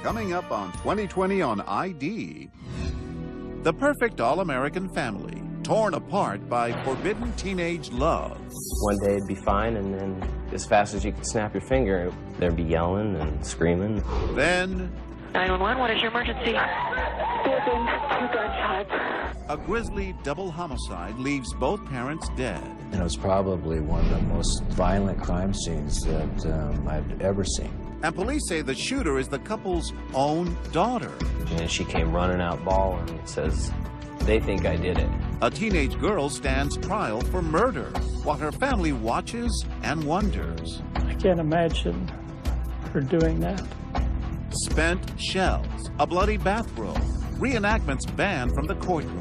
Coming up on 2020 on ID. The perfect all-American family, torn apart by forbidden teenage love. One day it'd be fine, and then as fast as you could snap your finger, there'd be yelling and screaming. Then 911, what is your emergency? There have been 2 gunshots. a grisly double homicide leaves both parents dead. And it was probably one of the most violent crime scenes that I've ever seen. And police say the shooter is the couple's own daughter. And she came running out bawling and says, "They think I did it." A teenage girl stands trial for murder, while her family watches and wonders. I can't imagine her doing that. Spent shells, a bloody bathrobe, reenactments banned from the courtroom,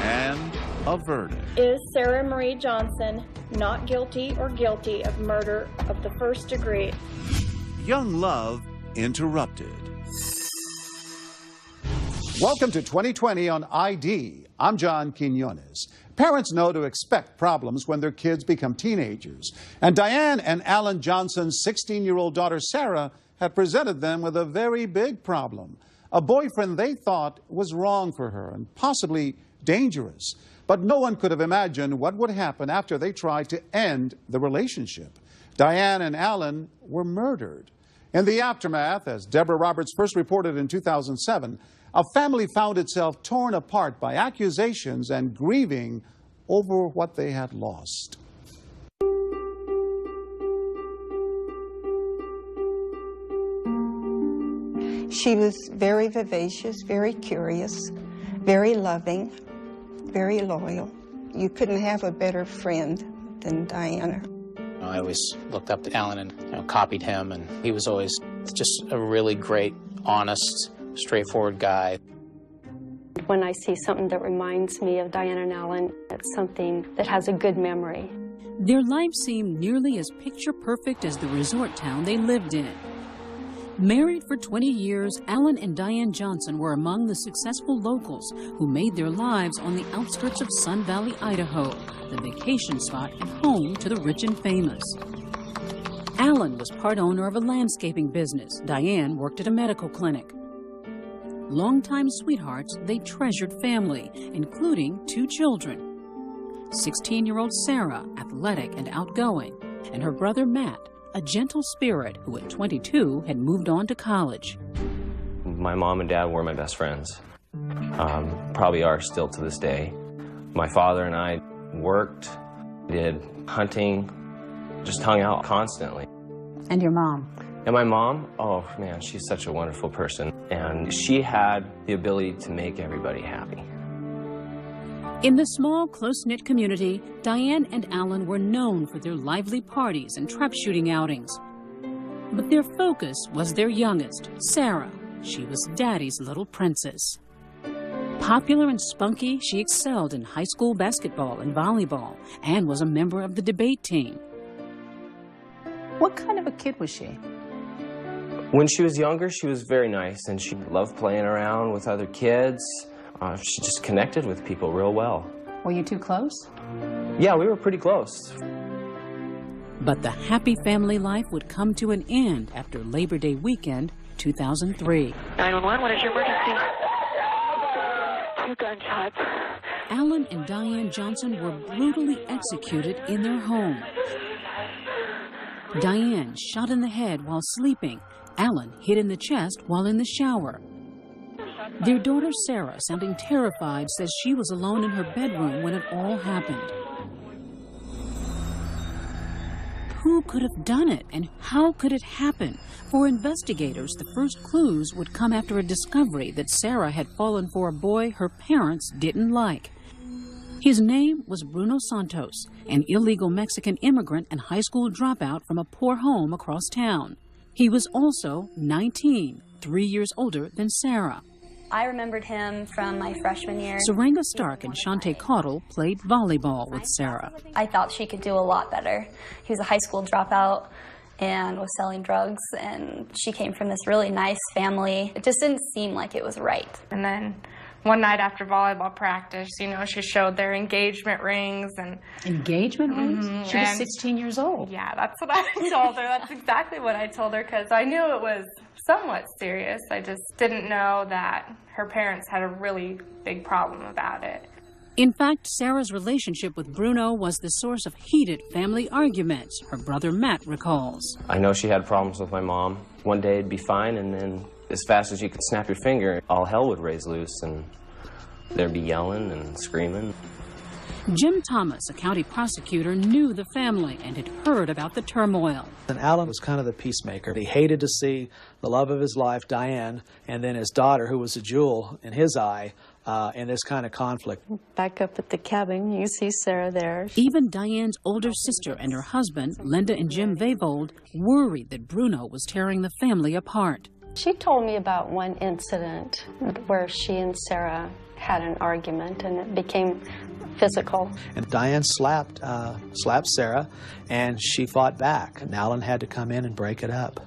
and a verdict. Is Sarah Marie Johnson not guilty or guilty of murder of the first degree? Young love interrupted. Welcome to 2020 on ID. I'm John Quinones. Parents know to expect problems when their kids become teenagers. And Diane and Alan Johnson's 16-year-old daughter Sarah had presented them with a very big problem. A boyfriend they thought was wrong for her and possibly dangerous. But no one could have imagined what would happen after they tried to end the relationship. Diane and Alan were murdered. In the aftermath, as Deborah Roberts first reported in 2007, a family found itself torn apart by accusations and grieving over what they had lost. She was very vivacious, very curious, very loving, very loyal. You couldn't have a better friend than Diana. I always looked up to Alan and copied him, and he was always just a really great, honest, straightforward guy. When I see something that reminds me of Diana and Alan, it's something that has a good memory. Their lives seemed nearly as picture-perfect as the resort town they lived in. Married for 20 years, Alan and Diane Johnson were among the successful locals who made their lives on the outskirts of Sun Valley, Idaho, the vacation spot and home to the rich and famous. Alan was part owner of a landscaping business. Diane worked at a medical clinic. Longtime sweethearts, they treasured family, including 2 children. 16-year-old Sarah, athletic and outgoing, and her brother Matt, a gentle spirit who at 22 had moved on to college. My mom and dad were my best friends. Probably are still to this day. My father and I worked, did hunting, just hung out constantly. And your mom? And my mom, oh man, she's such a wonderful person. And she had the ability to make everybody happy. In the small, close-knit community, Diane and Alan were known for their lively parties and trap-shooting outings. But their focus was their youngest, Sarah. She was Daddy's little princess. Popular and spunky, she excelled in high school basketball and volleyball and was a member of the debate team. What kind of a kid was she? When she was younger, she was very nice, and she loved playing around with other kids. She just connected with people real well. Were you two close? Yeah, we were pretty close. But the happy family life would come to an end after Labor Day weekend, 2003. 911, what is your emergency? 2 gunshots. Alan and Diane Johnson were brutally executed in their home. Diane shot in the head while sleeping. Alan hit in the chest while in the shower. Their daughter Sarah, sounding terrified, says she was alone in her bedroom when it all happened. Who could have done it, and how could it happen? For investigators, the first clues would come after a discovery that Sarah had fallen for a boy her parents didn't like. His name was Bruno Santos, an illegal Mexican immigrant and high school dropout from a poor home across town. He was also 19, 3 years older than Sarah. I remembered him from my freshman year. Saranga Stark and Shantae Caudle played volleyball with Sarah. I thought she could do a lot better. He was a high school dropout and was selling drugs, and she came from this really nice family. It just didn't seem like it was right. And then One night after volleyball practice, you know, she showed their engagement rings and... Engagement rings? She was 16 years old. Yeah, that's what I told her. That's exactly what I told her, because I knew it was somewhat serious. I just didn't know that her parents had a really big problem about it. In fact, Sarah's relationship with Bruno was the source of heated family arguments, her brother Matt recalls. I know she had problems with my mom. One day it'd be fine, and then as fast as you could snap your finger, all hell would raise loose, and there'd be yelling and screaming. Jim Thomas, a county prosecutor, knew the family and had heard about the turmoil. And Alan was kind of the peacemaker. He hated to see the love of his life, Diane, and then his daughter, who was a jewel in his eye, in this kind of conflict. Back up at the cabin, you see Sarah there. Even Diane's older sister and her husband, Linda and Jim Vavold, worried that Bruno was tearing the family apart. She told me about one incident where she and Sarah had an argument and it became physical. And Diane slapped Sarah, and she fought back. And Alan had to come in and break it up.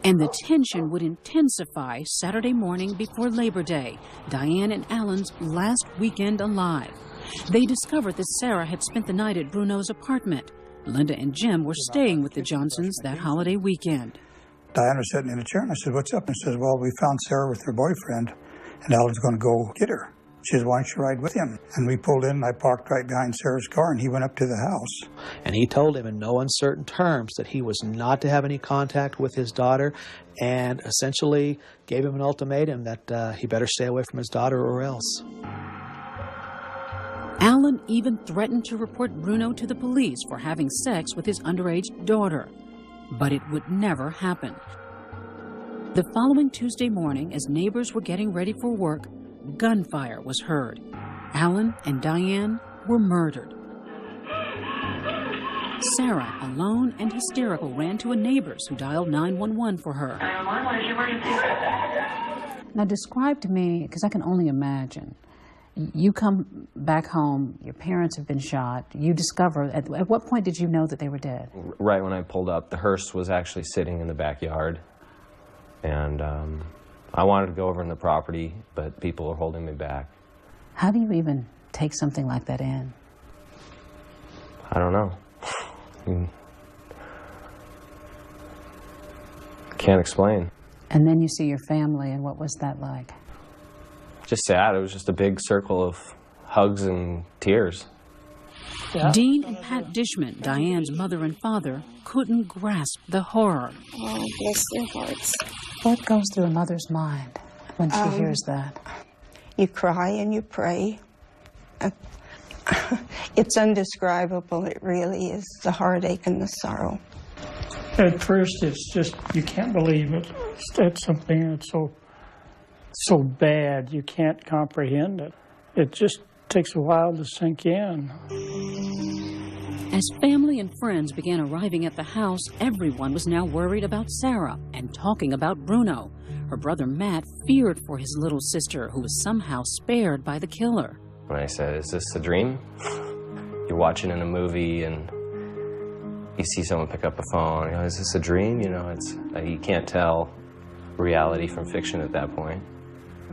And the tension would intensify Saturday morning before Labor Day, Diane and Alan's last weekend alive. They discovered that Sarah had spent the night at Bruno's apartment. Linda and Jim were staying with the Johnsons that holiday weekend. Diane was sitting in a chair, and I said, "What's up?" And she says, "Well, we found Sarah with her boyfriend, and Alan's going to go get her." She says, "Why don't you ride with him?" And we pulled in, and I parked right behind Sarah's car, and he went up to the house. And he told him in no uncertain terms that he was not to have any contact with his daughter, and essentially gave him an ultimatum that he better stay away from his daughter or else. Alan even threatened to report Bruno to the police for having sex with his underage daughter. But it would never happen. The following Tuesday morning, as neighbors were getting ready for work, gunfire was heard. Alan and Diane were murdered. Sarah, alone and hysterical, ran to a neighbor's who dialed 911 for her. 911, what is your emergency? Now describe to me, because I can only imagine. You come back home, your parents have been shot, you discover, at what point did you know that they were dead? Right when I pulled up, the hearse was actually sitting in the backyard. And I wanted to go over in the property, but people were holding me back. How do you even take something like that in? I don't know. Can't explain. And then you see your family, and what was that like? Just sad. It was just a big circle of hugs and tears. Yeah. Dean and Pat Dishman, Diane's mother and father, couldn't grasp the horror. Oh, bless their hearts. What goes through a mother's mind when she hears that? You cry and you pray. It's indescribable. It really is, the heartache and the sorrow. At first, it's just, you can't believe it. It's something that's so bad, you can't comprehend it. It just takes a while to sink in. As family and friends began arriving at the house, everyone was now worried about Sarah and talking about Bruno. Her brother Matt feared for his little sister, who was somehow spared by the killer. When I said, "Is this a dream?" You're watching in a movie and you see someone pick up a phone. You know, is this a dream? You know, it's you can't tell reality from fiction at that point.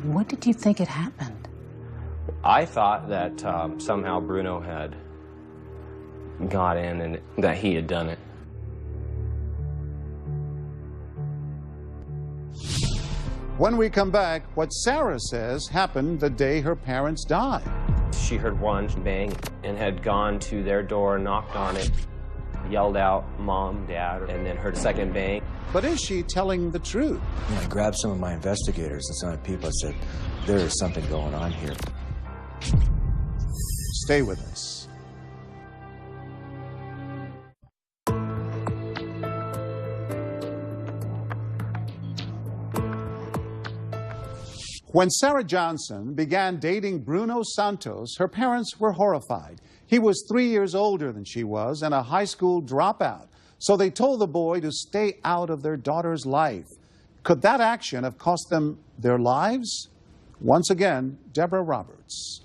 What did you think had happened? I thought that somehow Bruno had got in and that he had done it. When we come back, what Sarah says happened the day her parents died. She heard one bang and had gone to their door, knocked on it, yelled out, "Mom, Dad," and then heard a second bang. But is she telling the truth? I grabbed some of my investigators and some of the people. I said, there is something going on here. Stay with us. When Sarah Johnson began dating Bruno Santos, her parents were horrified. He was 3 years older than she was and a high school dropout. So they told the boy to stay out of their daughter's life. Could that action have cost them their lives? Once again, Deborah Roberts.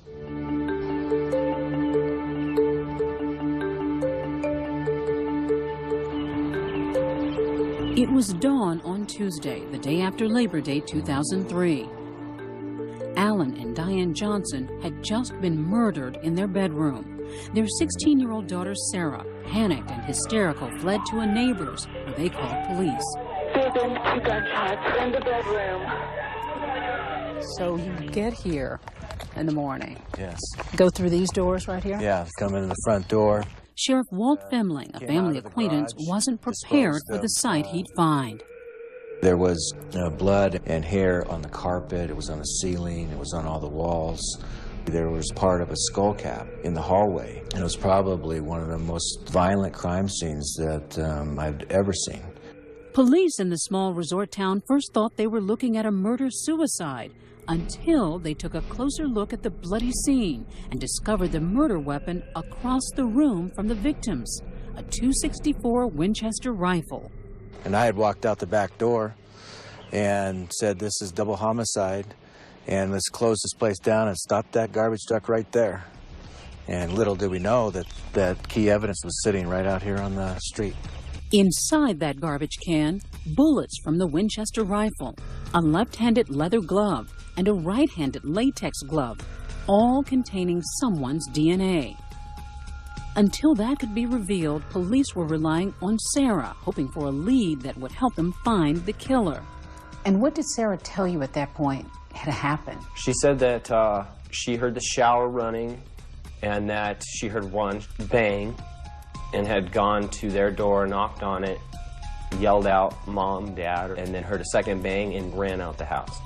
It was dawn on Tuesday, the day after Labor Day 2003. Alan and Diane Johnson had just been murdered in their bedroom. Their 16-year-old daughter, Sarah, panicked and hysterical, fled to a neighbor's where they called police. There have been 2 gunshots in the bedroom. So you get here in the morning. Yes. Go through these doors right here? Yeah, come in the front door. Sheriff Walt Femling, a family acquaintance, wasn't prepared for the sight he'd find. There was blood and hair on the carpet. It was on the ceiling. It was on all the walls. There was part of a skull cap in the hallway. And it was probably one of the most violent crime scenes that I've ever seen. Police in the small resort town first thought they were looking at a murder-suicide until they took a closer look at the bloody scene and discovered the murder weapon across the room from the victims, a .264 Winchester rifle. And I had walked out the back door and said, this is double homicide, and let's close this place down and stop that garbage truck right there. And little did we know that that key evidence was sitting right out here on the street. Inside that garbage can, bullets from the Winchester rifle, a left-handed leather glove, and a right-handed latex glove, all containing someone's DNA. Until that could be revealed, police were relying on Sarah, hoping for a lead that would help them find the killer. And what did Sarah tell you at that point had happened? She said that she heard the shower running and that she heard one bang and had gone to their door, knocked on it, yelled out, "Mom, Dad," and then heard a second bang and ran out the house.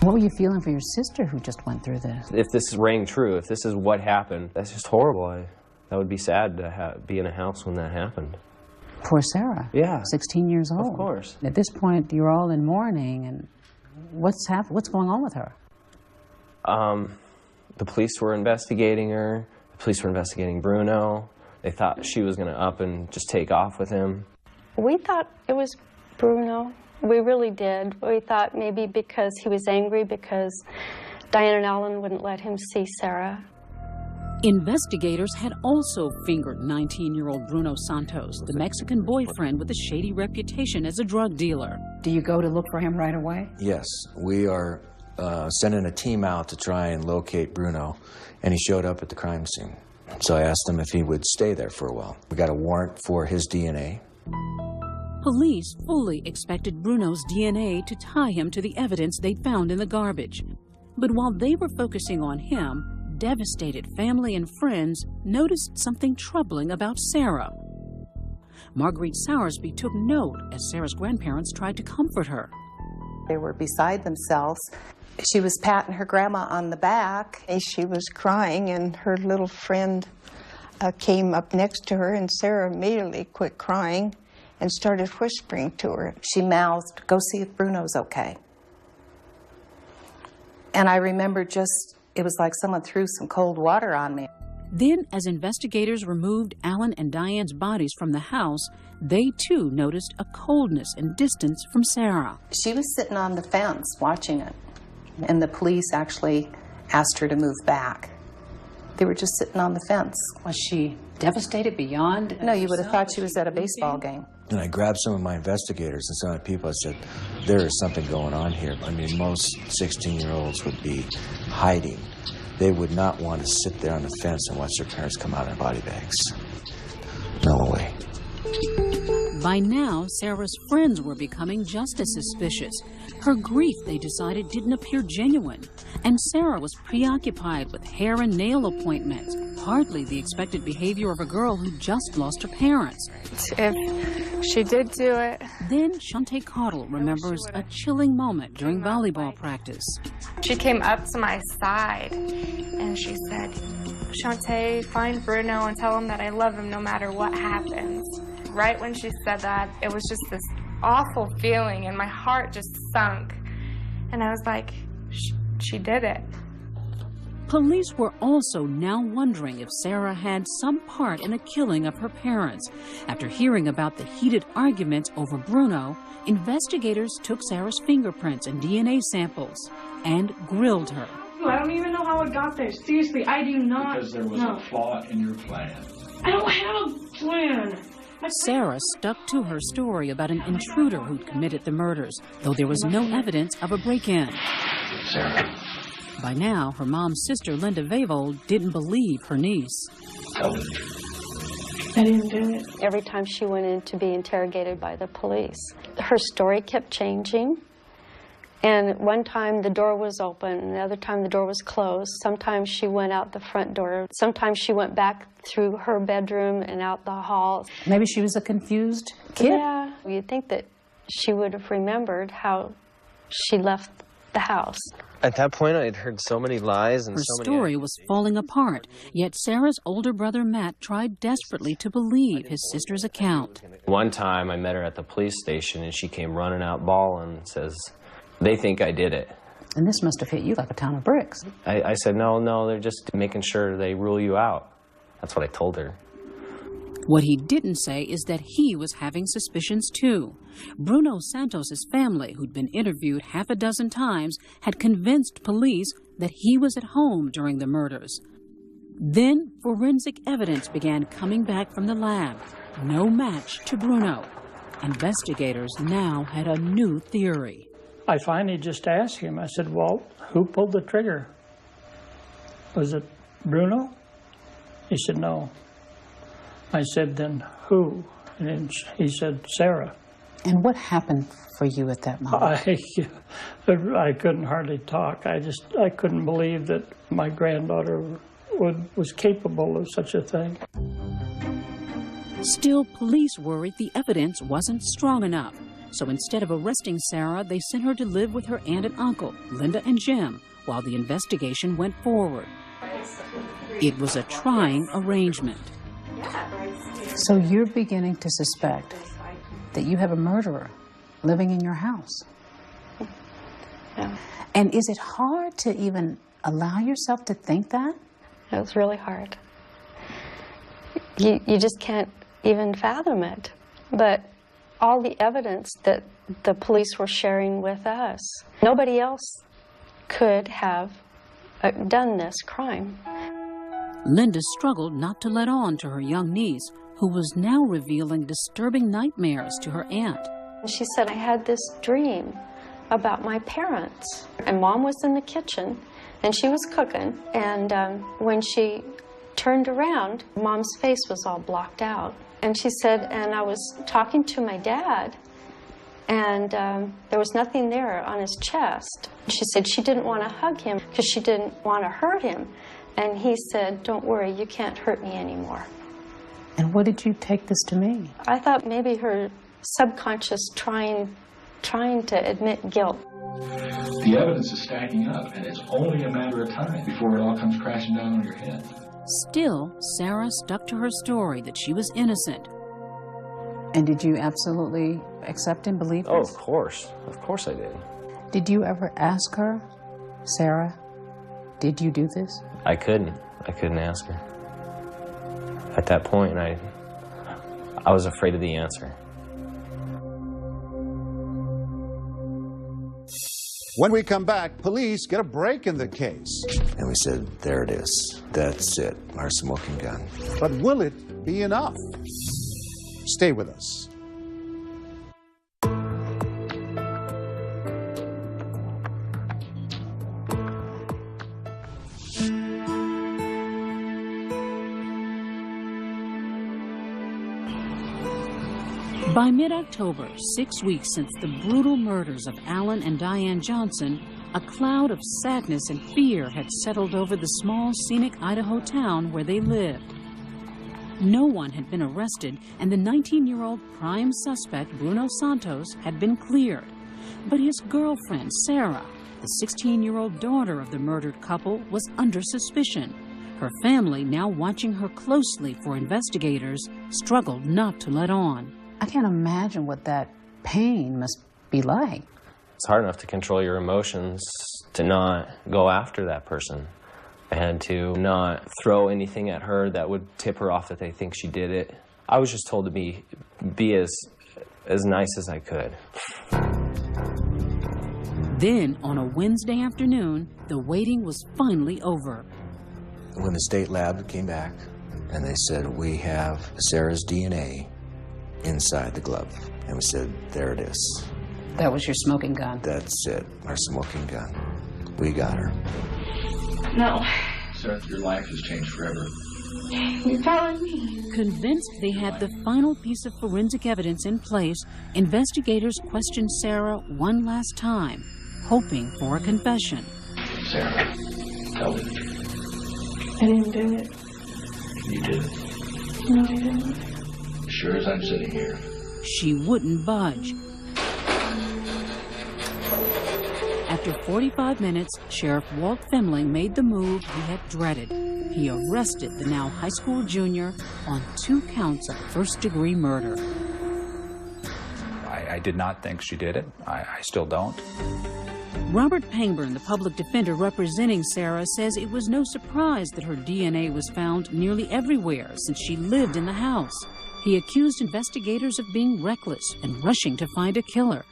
What were you feeling for your sister who just went through this? If this rang true, if this is what happened, that's just horrible. That would be sad to be in a house when that happened. Poor Sarah. Yeah. 16 years old. Of course. At this point, you're all in mourning, and what's going on with her? The police were investigating her. The police were investigating Bruno. They thought she was going to up and just take off with him. We thought it was Bruno. We really did. We thought maybe because he was angry because Diane and Alan wouldn't let him see Sarah. Investigators had also fingered 19-year-old Bruno Santos, the Mexican boyfriend with a shady reputation as a drug dealer. Do you go to look for him right away? Yes, we are sending a team out to try and locate Bruno, and he showed up at the crime scene. So I asked him if he would stay there for a while. We got a warrant for his DNA. Police fully expected Bruno's DNA to tie him to the evidence they'd found in the garbage. But while they were focusing on him, devastated family and friends noticed something troubling about Sarah. Marguerite Soursby took note as Sarah's grandparents tried to comfort her. They were beside themselves. She was patting her grandma on the back. She was crying, and her little friend came up next to her, and Sarah immediately quit crying and started whispering to her. She mouthed, "Go see if Bruno's okay." And I remember it was like someone threw some cold water on me. Then, as investigators removed Alan and Diane's bodies from the house, they too noticed a coldness and distance from Sarah. She was sitting on the fence watching it, and the police actually asked her to move back. They were just sitting on the fence. Was she devastated beyond? No, you would have thought she was at a baseball game. And I grabbed some of my investigators and some of the people. I said, there is something going on here. I mean, most 16-year-olds would be hiding. They would not want to sit there on the fence and watch their parents come out in body bags. No way. By now, Sarah's friends were becoming just as suspicious. Her grief, they decided, didn't appear genuine. And Sarah was preoccupied with hair and nail appointments, hardly the expected behavior of a girl who just lost her parents. If she did do it. Then Shantae Cottle remembers a chilling moment during volleyball practice. She came up to my side and she said, "Shantae, find Bruno and tell him that I love him no matter what happens." Right when she said that, it was just this awful feeling and my heart just sunk. And I was like, she did it. Police were also now wondering if Sarah had some part in the killing of her parents. After hearing about the heated arguments over Bruno, investigators took Sarah's fingerprints and DNA samples and grilled her. I don't even know how it got there. Seriously, I do not. Because there was a flaw in your plan. I don't have a plan. Sarah stuck to her story about an intruder who'd committed the murders, though there was no evidence of a break-in. Sarah, By now, her mom's sister, Linda Vavold, didn't believe her niece. I didn't do it. Every time she went in to be interrogated by the police, her story kept changing. And one time the door was open, and the other time the door was closed. Sometimes she went out the front door. Sometimes she went back through her bedroom and out the hall. Maybe she was a confused kid? Yeah. You'd think that she would have remembered how she left the house. At that point, I had heard so many lies and her so many... story was falling apart, yet Sarah's older brother Matt tried desperately to believe his sister's account. One time I met her at the police station and she came running out bawling and says, "They think I did it." And this must have hit you like a ton of bricks. I said, no, they're just making sure they rule you out. That's what I told her. What he didn't say is that he was having suspicions too. Bruno Santos' family, who'd been interviewed half a dozen times, had convinced police that he was at home during the murders. Then forensic evidence began coming back from the lab. No match to Bruno. Investigators now had a new theory. I finally just asked him, I said, "Walt, who pulled the trigger? Was it Bruno?" He said, "No." I said, "Then who?" And then he said, "Sarah." And what happened for you at that moment? I couldn't hardly talk. I couldn't believe that my granddaughter was capable of such a thing. Still, police worried the evidence wasn't strong enough. So instead of arresting Sarah, they sent her to live with her aunt and uncle, Linda and Jim, while the investigation went forward. It was a trying arrangement. So you're beginning to suspect that you have a murderer living in your house. Yeah. And is it hard to even allow yourself to think that? It was really hard. You just can't even fathom it. But all the evidence that the police were sharing with us, nobody else could have done this crime. Linda struggled not to let on to her young niece, who was now revealing disturbing nightmares to her aunt. She said, "I had this dream about my parents." And Mom was in the kitchen, and she was cooking. And when she turned around, Mom's face was all blocked out. And she said, and I was talking to my dad, and there was nothing there on his chest. She said she didn't want to hug him because she didn't want to hurt him. And he said, "Don't worry, you can't hurt me anymore." And what did you take this to mean? I thought maybe her subconscious trying to admit guilt. The evidence is stacking up, and it's only a matter of time before it all comes crashing down on your head. Still, Sarah stuck to her story that she was innocent. And did you absolutely accept and believe this? Oh, of course. Of course I did. Did you ever ask her, "Sarah, did you do this?" I couldn't ask her. At that point, I was afraid of the answer. When we come back, police get a break in the case. And we said, there it is. That's it, our smoking gun. But will it be enough? Stay with us. By mid-October, 6 weeks since the brutal murders of Alan and Diane Johnson, a cloud of sadness and fear had settled over the small, scenic Idaho town where they lived. No one had been arrested, and the 19-year-old prime suspect, Bruno Santos, had been cleared. But his girlfriend, Sarah, the 16-year-old daughter of the murdered couple, was under suspicion. Her family, now watching her closely for investigators, struggled not to let on. I can't imagine what that pain must be like. It's hard enough to control your emotions, to not go after that person, and to not throw anything at her that would tip her off that they think she did it. I was just told to be as nice as I could. Then, on a Wednesday afternoon, the waiting was finally over. When the state lab came back, and they said, "We have Sarah's DNA inside the glove." And we said, there it is. That was your smoking gun. That's it, our smoking gun. We got her. No. Sarah, your life has changed forever. You're telling me. Convinced they had the final piece of forensic evidence in place, investigators questioned Sarah one last time, hoping for a confession. Sarah, tell me. I didn't do it. You did it. No, I didn't. Sure as I'm sitting here. She wouldn't budge. After 45 minutes, Sheriff Walt Fimling made the move he had dreaded. He arrested the now high school junior on 2 counts of first-degree murder. I did not think she did it. I still don't. Robert Pangburn, the public defender representing Sarah, says it was no surprise that her DNA was found nearly everywhere since she lived in the house. He accused investigators of being reckless and rushing to find a killer.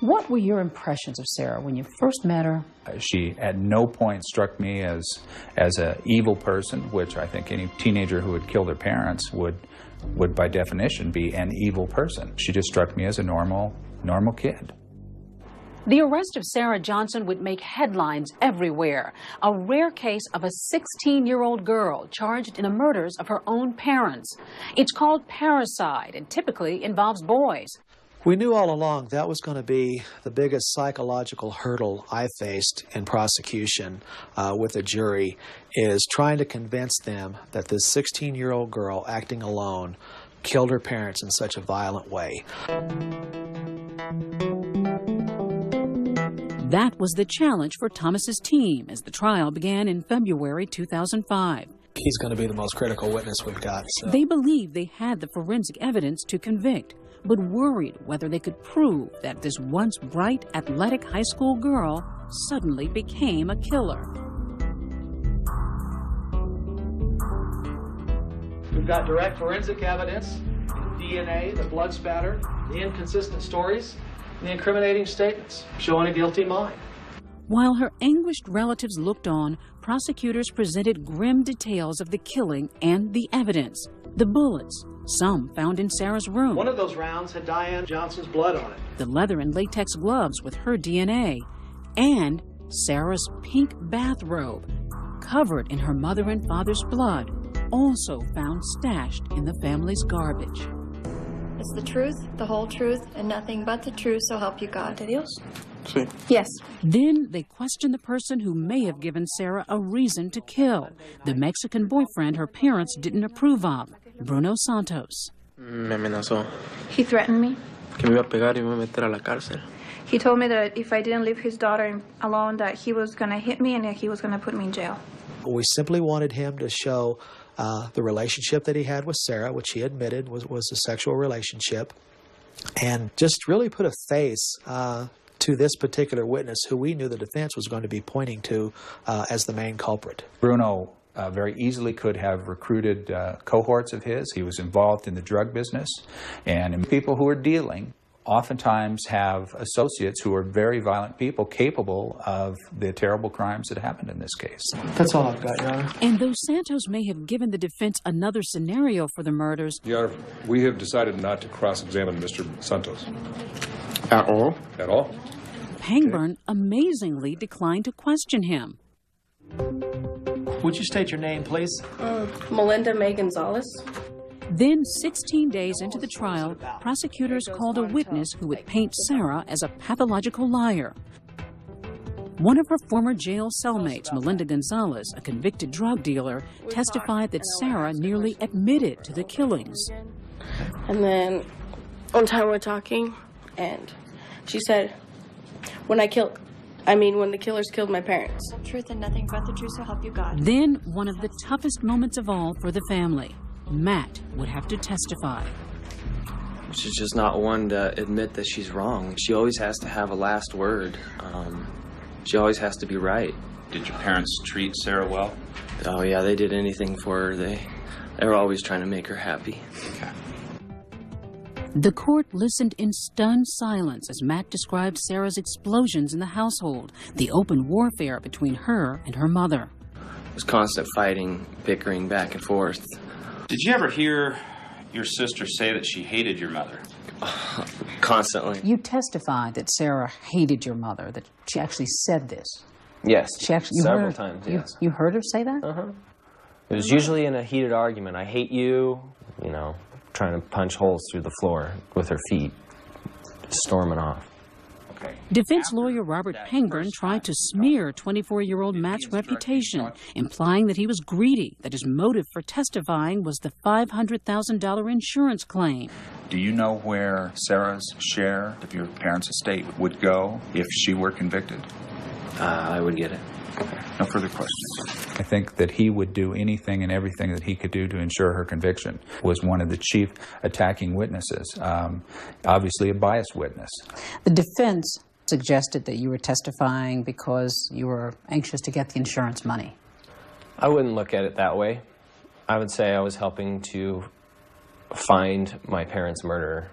What were your impressions of Sarah when you first met her? She at no point struck me as an evil person, which I think any teenager who would kill their parents would by definition be an evil person. She just struck me as a normal kid. The arrest of Sarah Johnson would make headlines everywhere. A rare case of a 16-year-old girl charged in the murders of her own parents. It's called parricide and typically involves boys. We knew all along that was going to be the biggest psychological hurdle I faced in prosecution with a jury, is trying to convince them that this 16-year-old girl acting alone killed her parents in such a violent way. That was the challenge for Thomas's team as the trial began in February 2005. He's going to be the most critical witness we've got. So. They believed they had the forensic evidence to convict, but worried whether they could prove that this once bright, athletic high school girl suddenly became a killer. We've got direct forensic evidence, DNA, the blood spatter, the inconsistent stories, and the incriminating statements showing a guilty mind. While her anguished relatives looked on, prosecutors presented grim details of the killing and the evidence. The bullets, some found in Sarah's room. One of those rounds had Diane Johnson's blood on it. The leather and latex gloves with her DNA. And Sarah's pink bathrobe, covered in her mother and father's blood, also found stashed in the family's garbage. It's the truth, the whole truth, and nothing but the truth, so help you God. ¿De Dios? Sí. Yes. Then they questioned the person who may have given Sarah a reason to kill, the Mexican boyfriend her parents didn't approve of, Bruno Santos. Me amenazó. He threatened me. Que me iba a pegar y me iba a meter a la cárcel. He told me that if I didn't leave his daughter alone, that he was going to hit me and that he was going to put me in jail. We simply wanted him to show the relationship that he had with Sarah, which he admitted was a sexual relationship, and just really put a face to this particular witness who we knew the defense was going to be pointing to as the main culprit. Bruno very easily could have recruited cohorts of his. He was involved in the drug business, and people who are dealing oftentimes have associates who are very violent people capable of the terrible crimes that happened in this case. That's all I've got, Your Honor. And though Santos may have given the defense another scenario for the murders, Your Honor, we have decided not to cross-examine Mr. Santos. At all? At all. Pangburn amazingly declined to question him. Would you state your name, please? Melinda May Gonzalez. Then, 16 days into the trial, prosecutors called a witness who would paint Sarah as a pathological liar. One of her former jail cellmates, Melinda Gonzalez, a convicted drug dealer, testified that Sarah nearly admitted to the killings. And then one time we're talking, and she said, when the killers killed my parents. Truth and nothing but the truth, so help you God. Then, one of the toughest moments of all for the family. Matt would have to testify. She's just not one to admit that she's wrong. She always has to have a last word. She always has to be right. Did your parents treat Sarah well? Oh yeah, they did anything for her. They were always trying to make her happy. Okay. The court listened in stunned silence as Matt described Sarah's explosions in the household, the open warfare between her and her mother. It was constant fighting, bickering back and forth. Did you ever hear your sister say that she hated your mother? Constantly. You testified that Sarah hated your mother, that she actually said this. Yes, She actually, several times, yes. You heard her say that? Uh-huh. It was usually in a heated argument. I hate you, you know, trying to punch holes through the floor with her feet, storming off. Defense lawyer Robert Pangburn tried to smear 24-year-old Matt's reputation, implying that he was greedy, that his motive for testifying was the $500,000 insurance claim. Do you know where Sarah's share of your parents' estate would go if she were convicted? I would get it. No further questions. I think that he would do anything and everything that he could do to ensure her conviction. Was one of the chief attacking witnesses, obviously a biased witness. The defense suggested that you were testifying because you were anxious to get the insurance money. I wouldn't look at it that way. I would say I was helping to find my parents' murderer.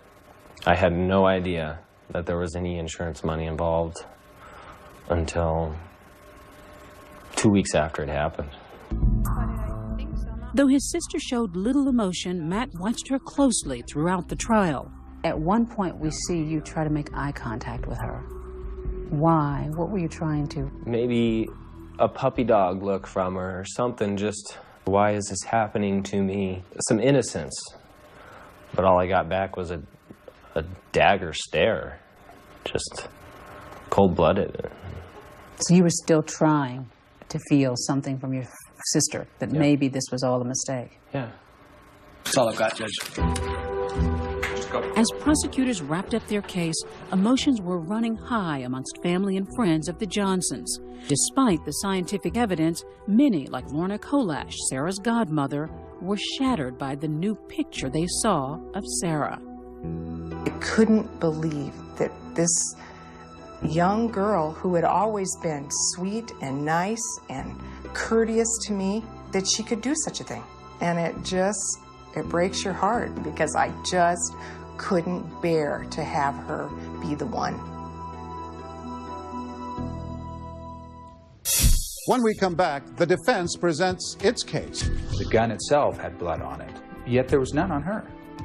I had no idea that there was any insurance money involved until 2 weeks after it happened. Though his sister showed little emotion, Matt watched her closely throughout the trial. At one point, we see you try to make eye contact with her. Why? What were you trying to? Maybe a puppy dog look from her or something, just, why is this happening to me? Some innocence. But all I got back was a dagger stare, just cold-blooded. So you were still trying to feel something from your sister, that maybe this was all a mistake. Yeah. That's all I've got, Judge. As prosecutors wrapped up their case, emotions were running high amongst family and friends of the Johnsons. Despite the scientific evidence, many, like Lorna Kolash, Sarah's godmother, were shattered by the new picture they saw of Sarah. I couldn't believe that this young girl who had always been sweet and nice and courteous to me, that she could do such a thing. And it breaks your heart, because I just couldn't bear to have her be the one. When we come back, the defense presents its case. The gun itself had blood on it, yet there was none on her.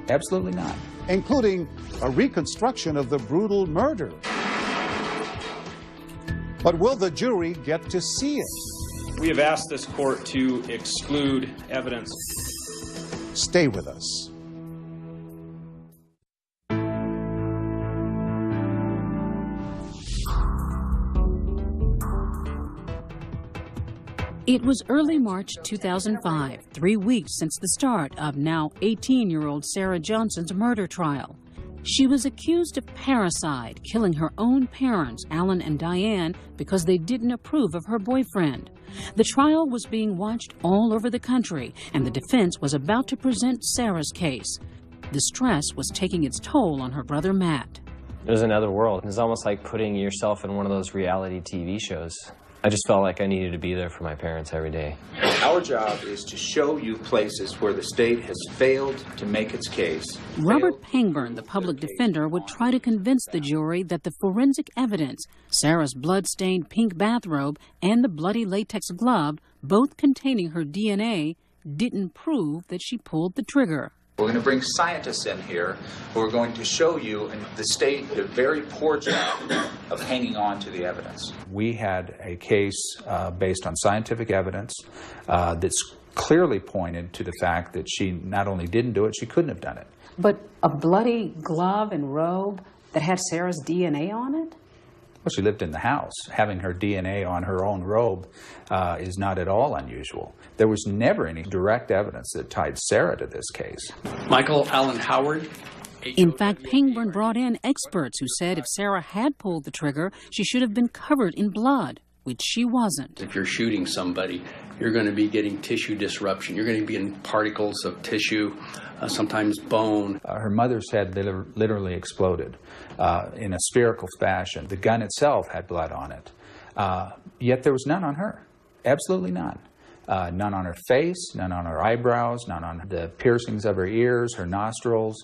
Absolutely none. Including a reconstruction of the brutal murder. But will the jury get to see it? We have asked this court to exclude evidence. Stay with us. It was early March 2005, 3 weeks since the start of now 18-year-old Sarah Johnson's murder trial. She was accused of parricide, killing her own parents, Alan and Diane, because they didn't approve of her boyfriend. The trial was being watched all over the country, and the defense was about to present Sarah's case. The stress was taking its toll on her brother Matt. It was another world. It was almost like putting yourself in one of those reality TV shows. I just felt like I needed to be there for my parents every day. Our job is to show you places where the state has failed to make its case. Robert Pangburn, the public defender, would try to convince the jury that the forensic evidence, Sarah's blood-stained pink bathrobe and the bloody latex glove, both containing her DNA, didn't prove that she pulled the trigger. We're going to bring scientists in here who are going to show you, and the state did a very poor job of hanging on to the evidence. We had a case based on scientific evidence that's clearly pointed to the fact that she not only didn't do it, she couldn't have done it. But a bloody glove and robe that had Sarah's DNA on it? Well, she lived in the house. Having her DNA on her own robe is not at all unusual. There was never any direct evidence that tied Sarah to this case. Michael Allen Howard. In fact, Pangburn brought in experts who said if Sarah had pulled the trigger, she should have been covered in blood, which she wasn't. If you're shooting somebody, you're going to be getting tissue disruption. You're going to be getting particles of tissue, sometimes bone. Her mother's head literally exploded in a spherical fashion. The gun itself had blood on it, yet there was none on her. Absolutely none. None on her face, none on her eyebrows, none on the piercings of her ears, her nostrils,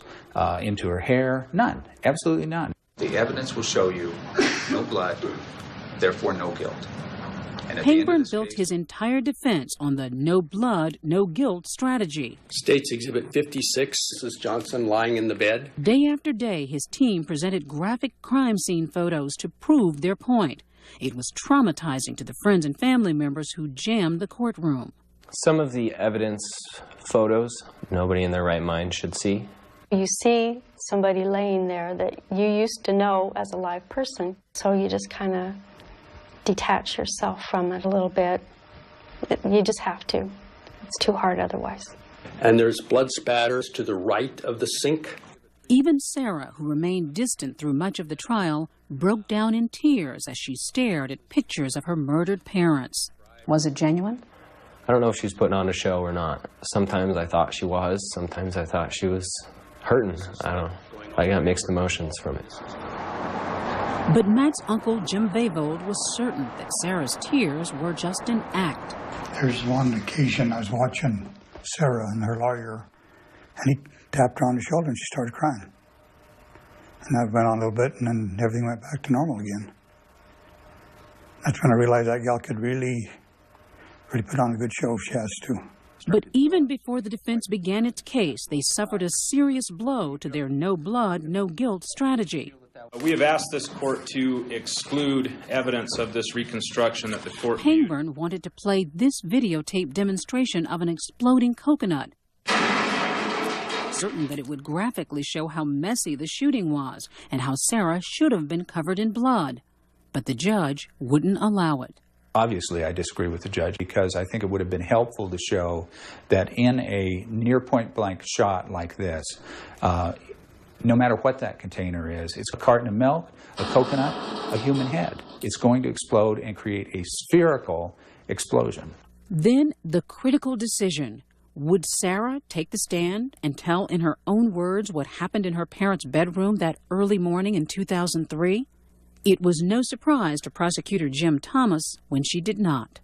into her hair. None. Absolutely none. The evidence will show you no blood, therefore no guilt. Pangburn built his entire defense on the no blood, no guilt strategy. State's Exhibit 56, this is Johnson lying in the bed. Day after day, his team presented graphic crime scene photos to prove their point. It was traumatizing to the friends and family members who jammed the courtroom. Some of the evidence photos, nobody in their right mind should see. You see somebody laying there that you used to know as a live person, so you just kind of detach yourself from it a little bit. You just have to. It's too hard otherwise. And there's blood spatters to the right of the sink. Even Sarah, who remained distant through much of the trial, broke down in tears as she stared at pictures of her murdered parents. Was it genuine? I don't know if she's putting on a show or not. Sometimes I thought she was, sometimes I thought she was hurting. I don't know. I got mixed emotions from it. But Matt's uncle, Jim Vavold, was certain that Sarah's tears were just an act. There's one occasion I was watching Sarah and her lawyer, and he tapped her on the shoulder and she started crying. And that went on a little bit, and then everything went back to normal again. That's when I realized that gal could really put on a good show if she has to. But even before the defense began its case, they suffered a serious blow to their no blood, no guilt strategy. We have asked this court to exclude evidence of this reconstruction that the court... Pangburn wanted to play this videotape demonstration of an exploding coconut, certain that it would graphically show how messy the shooting was and how Sarah should have been covered in blood. But the judge wouldn't allow it. Obviously, I disagree with the judge because I think it would have been helpful to show that in a near point-blank shot like this, no matter what that container is, it's a carton of milk, a coconut, a human head. It's going to explode and create a spherical explosion. Then the critical decision. Would Sarah take the stand and tell in her own words what happened in her parents' bedroom that early morning in 2003? It was no surprise to prosecutor Jim Thomas when she did not.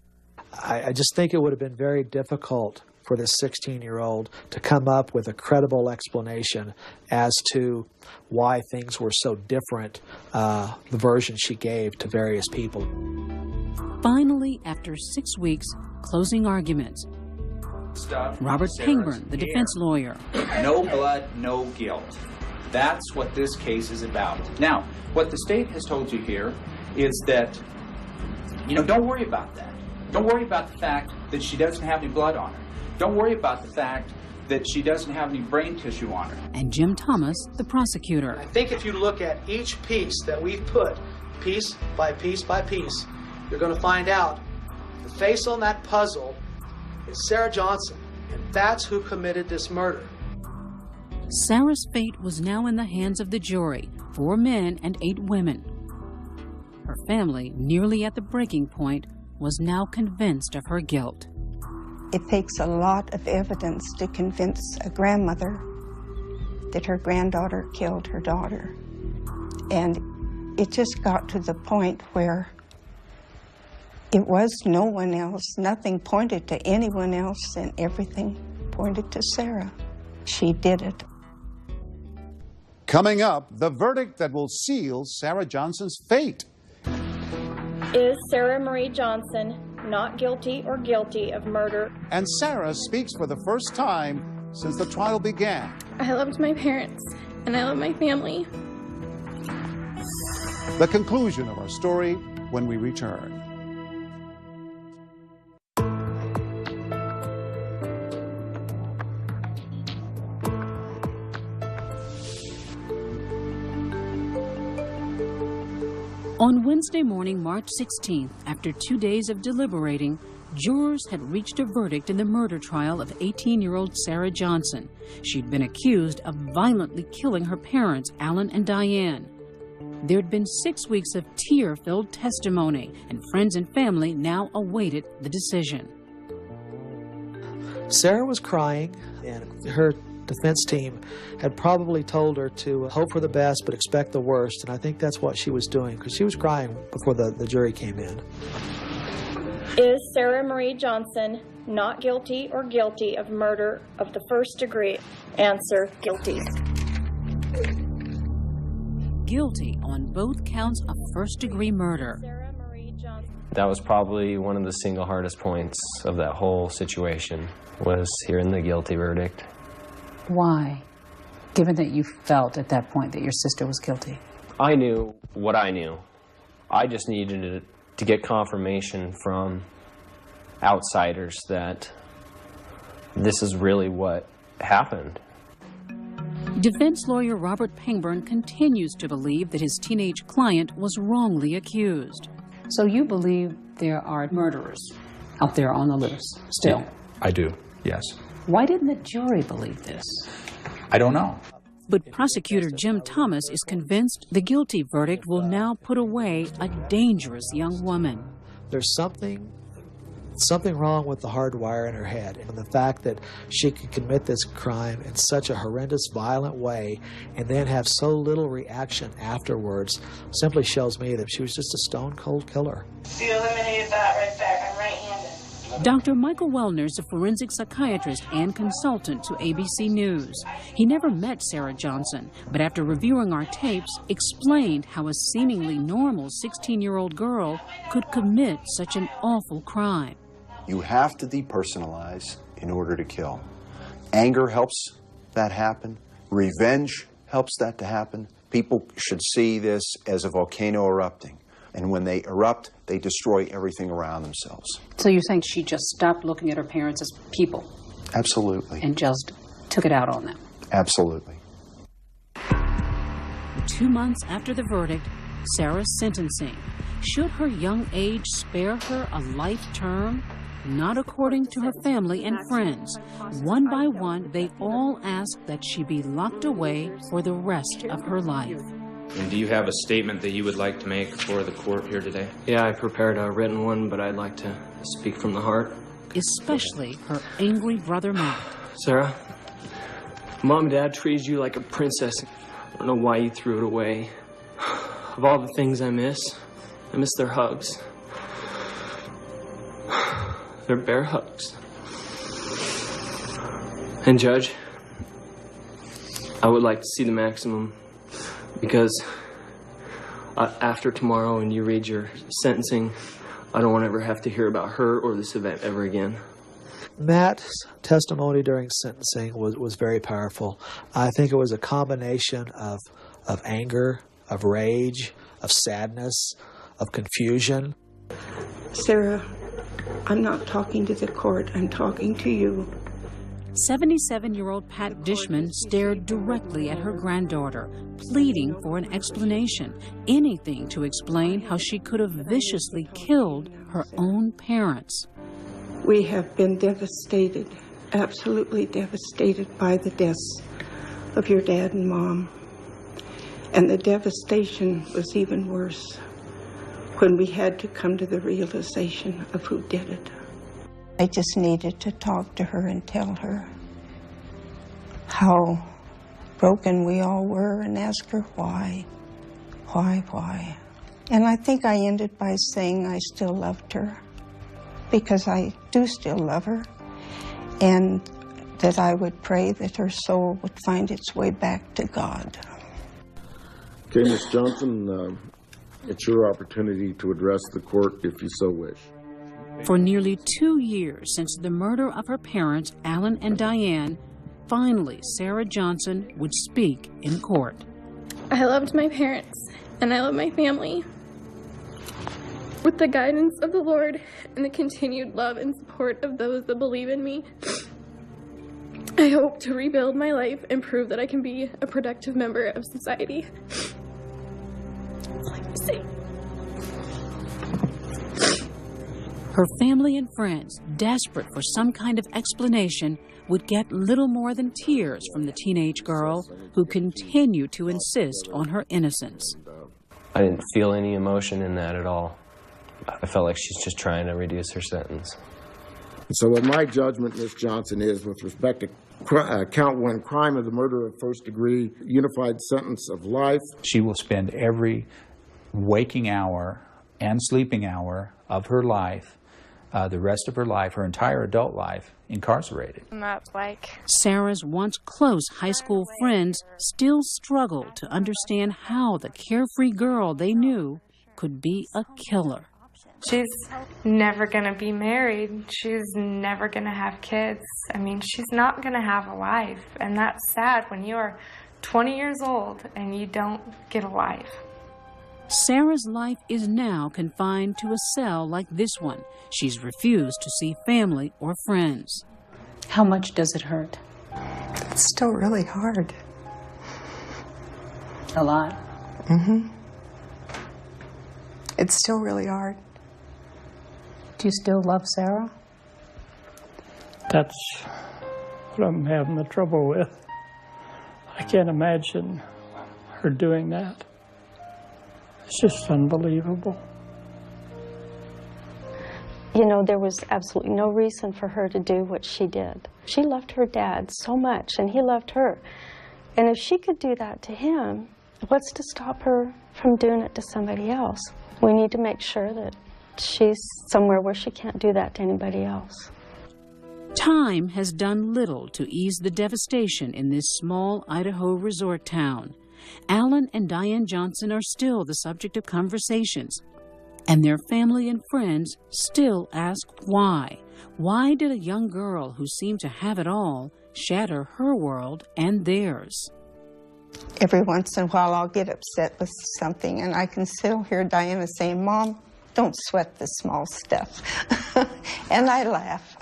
I just think it would have been very difficult for this 16-year-old to come up with a credible explanation as to why things were so different, the version she gave to various people. Finally, after 6 weeks, closing arguments. Robert Pangburn, the defense lawyer. No blood, no guilt. That's what this case is about. Now, what the state has told you here is that, don't worry about that. Don't worry about the fact that she doesn't have any blood on her. Don't worry about the fact that she doesn't have any brain tissue on her. And Jim Thomas, the prosecutor. I think if you look at each piece that we've put, piece by piece by piece, you're going to find out the face on that puzzle is Sarah Johnson, and that's who committed this murder. Sarah's fate was now in the hands of the jury, 4 men and 8 women. Her family, nearly at the breaking point, was now convinced of her guilt. It takes a lot of evidence to convince a grandmother that her granddaughter killed her daughter. And it just got to the point where it was no one else. Nothing pointed to anyone else, and everything pointed to Sarah. She did it. Coming up, the verdict that will seal Sarah Johnson's fate. Is Sarah Marie Johnson not guilty or guilty of murder? And Sarah speaks for the first time since the trial began. I loved my parents, and I love my family. The conclusion of our story when we return. On Wednesday morning, March 16th, after 2 days of deliberating, jurors had reached a verdict in the murder trial of 18-year-old Sarah Johnson. She'd been accused of violently killing her parents, Alan and Diane. There'd been 6 weeks of tear-filled testimony, and friends and family now awaited the decision. Sarah was crying, and her defense team had probably told her to hope for the best but expect the worst, and I think that's what she was doing, because she was crying before the jury came in. Is Sarah Marie Johnson not guilty or guilty of murder of the first degree? Answer, guilty. Guilty on both counts of first-degree murder. That was probably one of the single hardest points of that whole situation, was hearing the guilty verdict. Why? Given that you felt at that point that your sister was guilty? I knew what I knew. I just needed to get confirmation from outsiders that this is really what happened. Defense lawyer Robert Pangburn continues to believe that his teenage client was wrongly accused. So you believe there are murderers out there on the loose still? I do, yes. Why didn't the jury believe this? I don't know. But prosecutor Jim Thomas is convinced the guilty verdict will now put away a dangerous young woman. There's something wrong with the hard wire in her head, and the fact that she could commit this crime in such a horrendous, violent way and then have so little reaction afterwards simply shows me that she was just a stone-cold killer. You eliminated that right there. I'm right-handed. Dr. Michael Wellner is a forensic psychiatrist and consultant to ABC News. He never met Sarah Johnson, but after reviewing our tapes, explained how a seemingly normal 16-year-old girl could commit such an awful crime. You have to depersonalize in order to kill. Anger helps that happen. Revenge helps that to happen. People should see this as a volcano erupting. And when they erupt, they destroy everything around themselves. So you think she just stopped looking at her parents as people? Absolutely. And just took it out on them? Absolutely. 2 months after the verdict, Sarah's sentencing. Should her young age spare her a life term? Not according to her family and friends. One by one, they all asked that she be locked away for the rest of her life. And do you have a statement that you would like to make for the court here today? Yeah, I prepared a written one, but I'd like to speak from the heart. Especially her angry brother Matt. Sarah, Mom and Dad treated you like a princess. I don't know why you threw it away. Of all the things I miss their hugs. Their bear hugs. And Judge, I would like to see the maximum, because after tomorrow and you read your sentencing, I don't want to ever have to hear about her or this event ever again. Matt's testimony during sentencing was very powerful. I think it was a combination of anger, of rage, of sadness, of confusion. Sarah, I'm not talking to the court, I'm talking to you. 77-year-old Pat Dishman stared directly at her granddaughter, pleading for an explanation, anything to explain how she could have viciously killed her own parents. We have been devastated, absolutely devastated by the deaths of your dad and mom. And the devastation was even worse when we had to come to the realization of who did it. I just needed to talk to her and tell her how broken we all were and ask her why. And I think I ended by saying I still loved her, because I do still love her, and that I would pray that her soul would find its way back to God. Okay, Ms. Johnson, it's your opportunity to address the court if you so wish. For nearly 2 years since the murder of her parents, Alan and Diane, finally Sarah Johnson would speak in court. I loved my parents, and I love my family. With the guidance of the Lord and the continued love and support of those that believe in me, I hope to rebuild my life and prove that I can be a productive member of society. That's all I have to say. Her family and friends, desperate for some kind of explanation, would get little more than tears from the teenage girl who continued to insist on her innocence. I didn't feel any emotion in that at all. I felt like she's just trying to reduce her sentence. So what my judgment, Ms. Johnson, is with respect to count one, crime of the murder of first degree, unified sentence of life. She will spend every waking hour and sleeping hour of her life, the rest of her life, her entire adult life, incarcerated. That's like Sarah's once close high school friends still struggle to understand how the carefree girl they knew could be a killer. She's never going to be married. She's never going to have kids. I mean, she's not going to have a life. And that's sad when you are 20 years old and you don't get a life. Sarah's life is now confined to a cell like this one. She's refused to see family or friends. How much does it hurt? It's still really hard. A lot. Mm-hmm. It's still really hard. Do you still love Sarah? That's what I'm having the trouble with. I can't imagine her doing that. It's just unbelievable. You know, there was absolutely no reason for her to do what she did. She loved her dad so much, and he loved her. And if she could do that to him, what's to stop her from doing it to somebody else? We need to make sure that she's somewhere where she can't do that to anybody else. Time has done little to ease the devastation in this small Idaho resort town. Alan and Diane Johnson are still the subject of conversations, and their family and friends still ask why. Why did a young girl who seemed to have it all shatter her world and theirs? Every once in a while I'll get upset with something, and I can still hear Diana saying, "Mom, don't sweat the small stuff." And I laugh.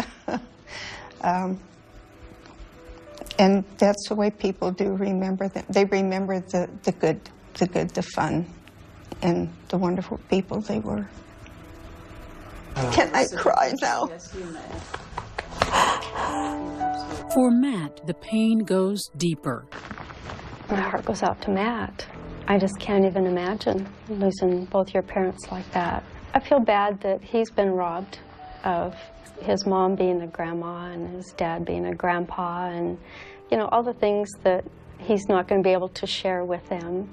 And that's the way people do remember them. They remember the good, the fun, and the wonderful people they were. Can I cry now? Yes, you may. For Matt, the pain goes deeper. My heart goes out to Matt. I just can't even imagine losing both your parents like that. I feel bad that he's been robbed of his mom being a grandma and his dad being a grandpa, and you know, all the things that he's not going to be able to share with them.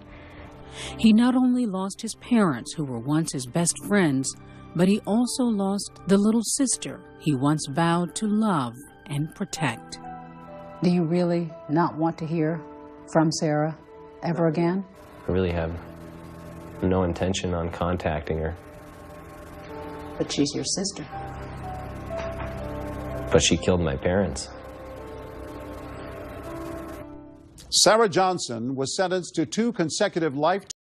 He not only lost his parents, who were once his best friends, but he also lost the little sister he once vowed to love and protect. Do you really not want to hear from Sarah ever again? I really have no intention on contacting her. But she's your sister. But she killed my parents. Sarah Johnson was sentenced to 2 consecutive life